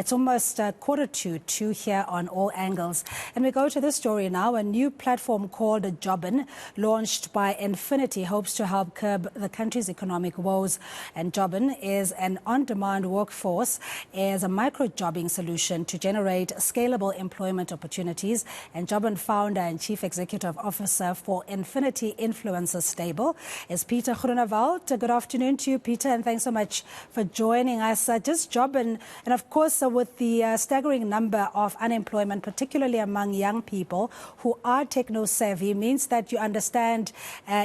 It's almost 1:45 here on All Angles. And we go to this story now. A new platform called Jobb'n, launched by Nfinity, hopes to help curb the country's economic woes. And Jobb'n is an on-demand workforce, as a micro-jobbing solution to generate scalable employment opportunities. And Jobb'n founder and chief executive officer for N-finity Influencer stable is Pieter Groenewald. Good afternoon to you, Pieter, and thanks so much for joining us. Just Jobb'n, and of course with the staggering number of unemployment, particularly among young people who are techno-savvy, means that you understand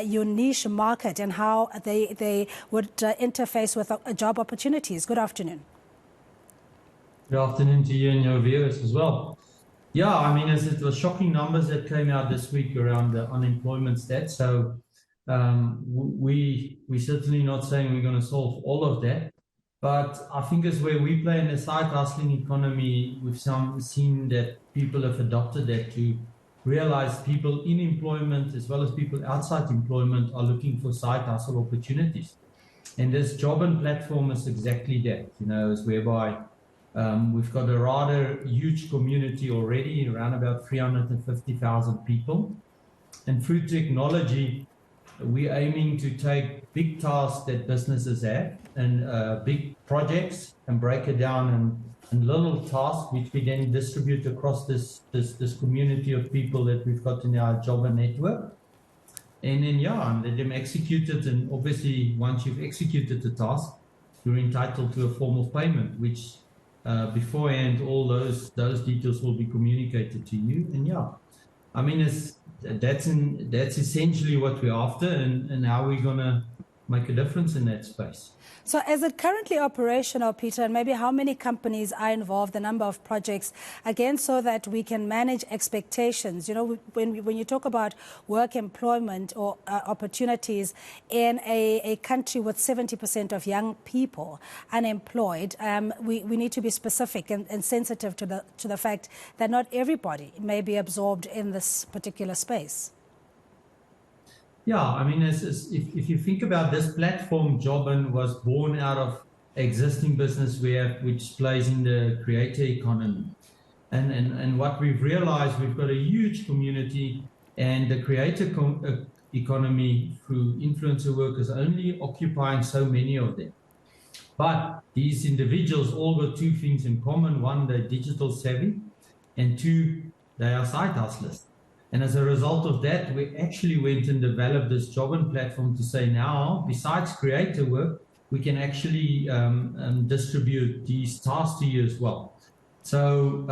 your niche market and how they would interface with job opportunities. Good afternoon. Good afternoon to you and your viewers as well. Yeah, I mean, it was shocking numbers that came out this week around the unemployment stats. So we're certainly not saying we're going to solve all of that. But I think as where we play in the side hustling economy, we've seen that people have adopted that to realize people in employment as well as people outside employment are looking for side hustle opportunities. And this Jobb'n platform is exactly that, is whereby we've got a rather huge community already, around about 350,000 people. And through technology, we're aiming to take big tasks that businesses have and big projects and break it down in little tasks, which we then distribute across this community of people that we've got in our Jobb'n network. And then, and let them execute it. And obviously, once you've executed the task, you're entitled to a form of payment, which beforehand, all those details will be communicated to you. And I mean, that's essentially what we're after and how we're going to make a difference in that space. So is it currently operational, Pieter, and maybe how many companies are involved, the number of projects, again, so that we can manage expectations? When you talk about work employment or opportunities in a country with 70% of young people unemployed, we need to be specific and sensitive to the fact that not everybody may be absorbed in this particular space. Yeah, I mean, if you think about this platform, Jobb'n was born out of existing business which plays in the creator economy. And what we've realized, we've got a huge community, and the creator economy through influencer work is only occupying so many of them. But these individuals all got two things in common. One, they're digital savvy, and two, they are side hustlers. And as a result of that, we actually went and developed this Jobb'n platform to say now, besides creator work, we can actually distribute these tasks to you as well. So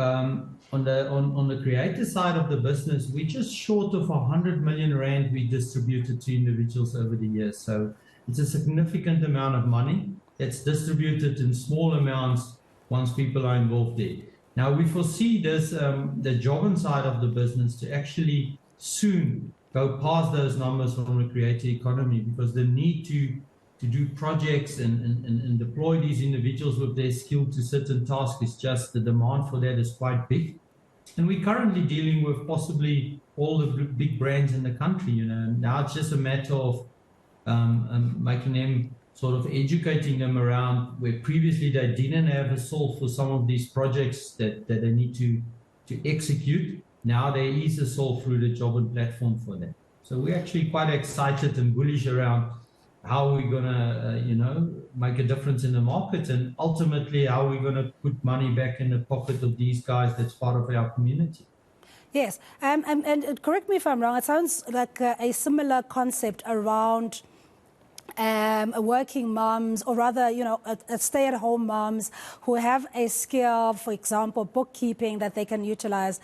on the creator side of the business, we're just short of 100 million rand we distributed to individuals over the years. So it's a significant amount of money that's distributed in small amounts once people are involved there. Now, we foresee this, the Jobb'n side of the business to actually soon go past those numbers from the creator economy, because the need to do projects and deploy these individuals with their skill to certain tasks is just, the demand for that is quite big. And we're currently dealing with possibly all the big brands in the country. Now it's just a matter of making them sort of educating them around where previously they didn't have a solve for some of these projects that they need to execute. Now there is a solve through the Jobb'n platform for that. So we're actually quite excited and bullish around how we're going to, make a difference in the market, and ultimately how we're going to put money back in the pocket of these guys that's part of our community. Yes, and correct me if I'm wrong, it sounds like a similar concept around working moms, or rather, stay-at-home moms who have a skill, for example, bookkeeping, that they can utilize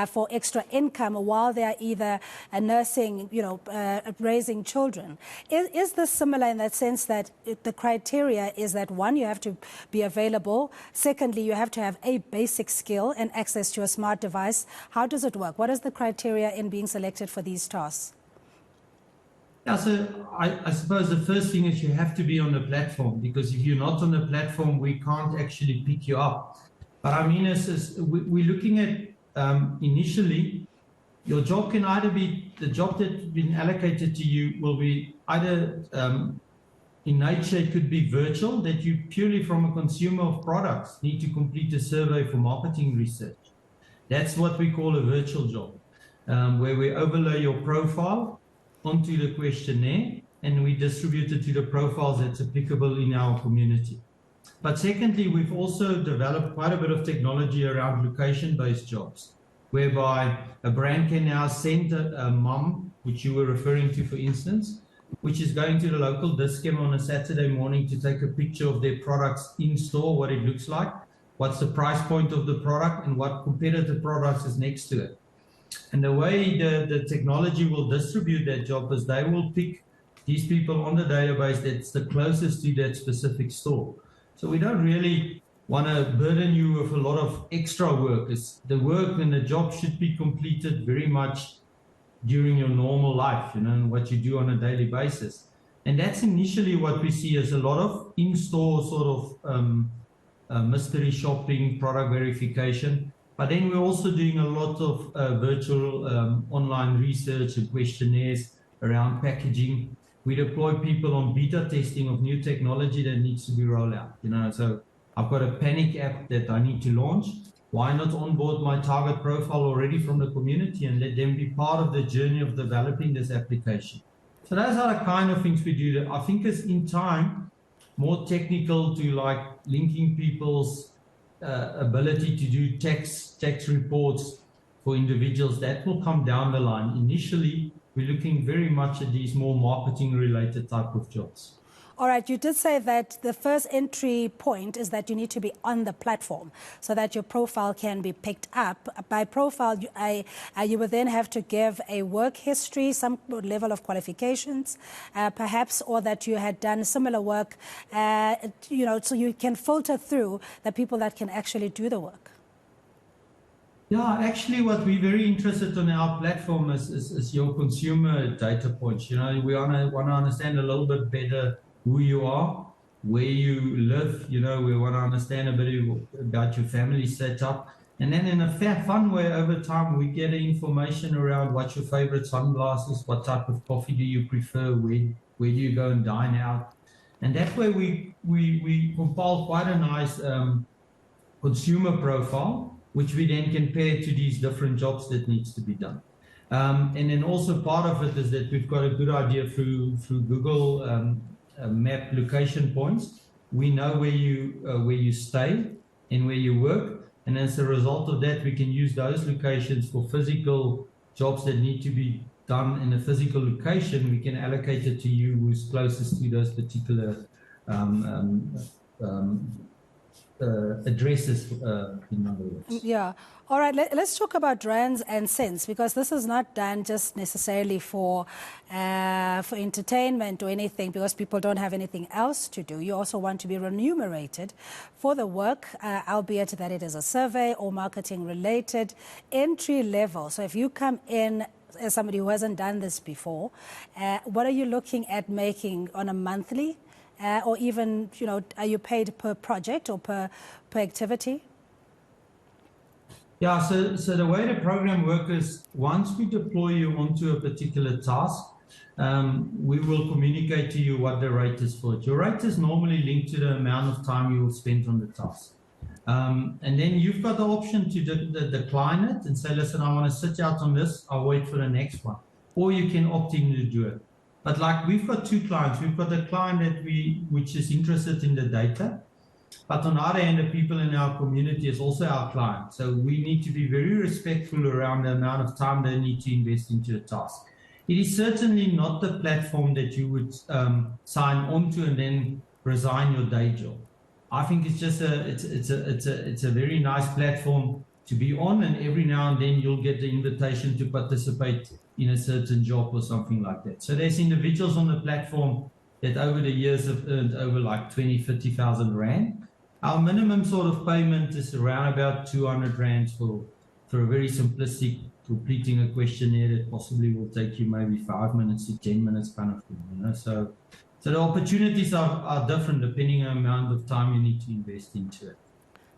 for extra income while they are either nursing, raising children. Is this similar in that sense that the criteria is that, one, you have to be available, secondly, you have to have a basic skill and access to a smart device? How does it work? What is the criteria in being selected for these tasks? Yeah, so I suppose the first thing is you have to be on the platform, because if you're not on the platform, we can't actually pick you up. But I mean, we're looking at initially, your job can either be, the job that's been allocated to you will be either in nature, it could be virtual, that you purely from a consumer of products need to complete a survey for marketing research. That's what we call a virtual job, where we overlay your profile onto the questionnaire and we distribute it to the profiles that's applicable in our community. But secondly, we've also developed quite a bit of technology around location-based jobs, whereby a brand can now send a mom, which you were referring to, for instance, which is going to the local discount on a Saturday morning to take a picture of their products in store, what it looks like, what's the price point of the product, and what competitor products is next to it. And the way the technology will distribute that job is they will pick these people on the database that's the closest to that specific store. So we don't really want to burden you with a lot of extra work. The work and the job should be completed very much during your normal life, and what you do on a daily basis. And that's initially what we see as a lot of in-store sort of mystery shopping, product verification. But then we're also doing a lot of virtual online research and questionnaires around packaging. We deploy people on beta testing of new technology that needs to be rolled out. So I've got a panic app that I need to launch. Why not onboard my target profile already from the community and let them be part of the journey of developing this application? So those are the kind of things we do. I think it's in time more technical to like linking people's ability to do tax reports for individuals. That will come down the line. Initially, we're looking very much at these more marketing related type of jobs. All right, you did say that the first entry point is that you need to be on the platform so that your profile can be picked up. By profile, you would then have to give a work history, some level of qualifications, perhaps, or that you had done similar work, so you can filter through the people that can actually do the work. Yeah, actually, what we're very interested in our platform is your consumer data points. We want to understand a little bit better who you are, where you live. We want to understand a bit about your family setup. And then in a fun way, over time, we get information around what's your favorite sunglasses, what type of coffee do you prefer, where do you go and dine out. And that way we compile quite a nice consumer profile, which we then compare to these different jobs that needs to be done. And then also part of it is that we've got a good idea through Google map location points. We know where you stay and where you work, and as a result of that, we can use those locations for physical jobs that need to be done in a physical location. We can allocate it to you who's closest to those particular addresses, in other words. Yeah. All right, let's talk about rands and cents, because this is not done just necessarily for entertainment or anything, because people don't have anything else to do. You also want to be remunerated for the work, albeit that it is a survey or marketing related, entry level. So if you come in as somebody who hasn't done this before, what are you looking at making on a monthly? Or even, are you paid per project or per activity? Yeah, so the way the program works is once we deploy you onto a particular task, we will communicate to you what the rate is for it. Your rate is normally linked to the amount of time you will spend on the task. And then you've got the option to decline it and say, listen, I want to sit out on this, I'll wait for the next one. Or you can opt in to do it. But like we've got two clients. We've got a client which is interested in the data, but on the other hand, the people in our community is also our client. So we need to be very respectful around the amount of time they need to invest into a task. It is certainly not the platform that you would sign onto and then resign your day job. I think it's just it's a very nice platform to be on, and every now and then you'll get the invitation to participate in a certain job or something like that. So there's individuals on the platform that over the years have earned over like 20, 50,000 Rand. Our minimum sort of payment is around about 200 Rand for a very simplistic completing a questionnaire that possibly will take you maybe 5 minutes to 10 minutes kind of thing. So the opportunities are different depending on the amount of time you need to invest into it.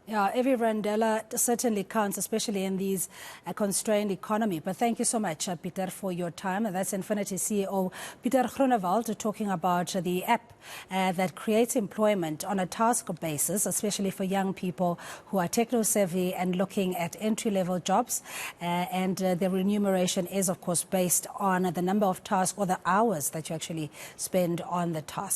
Yeah, every randella certainly counts, especially in these constrained economy. But thank you so much, Pieter, for your time. That's N-finity CEO Pieter Groenewald talking about the app that creates employment on a task basis, especially for young people who are techno-savvy and looking at entry-level jobs. And the remuneration is, of course, based on the number of tasks or the hours that you actually spend on the task.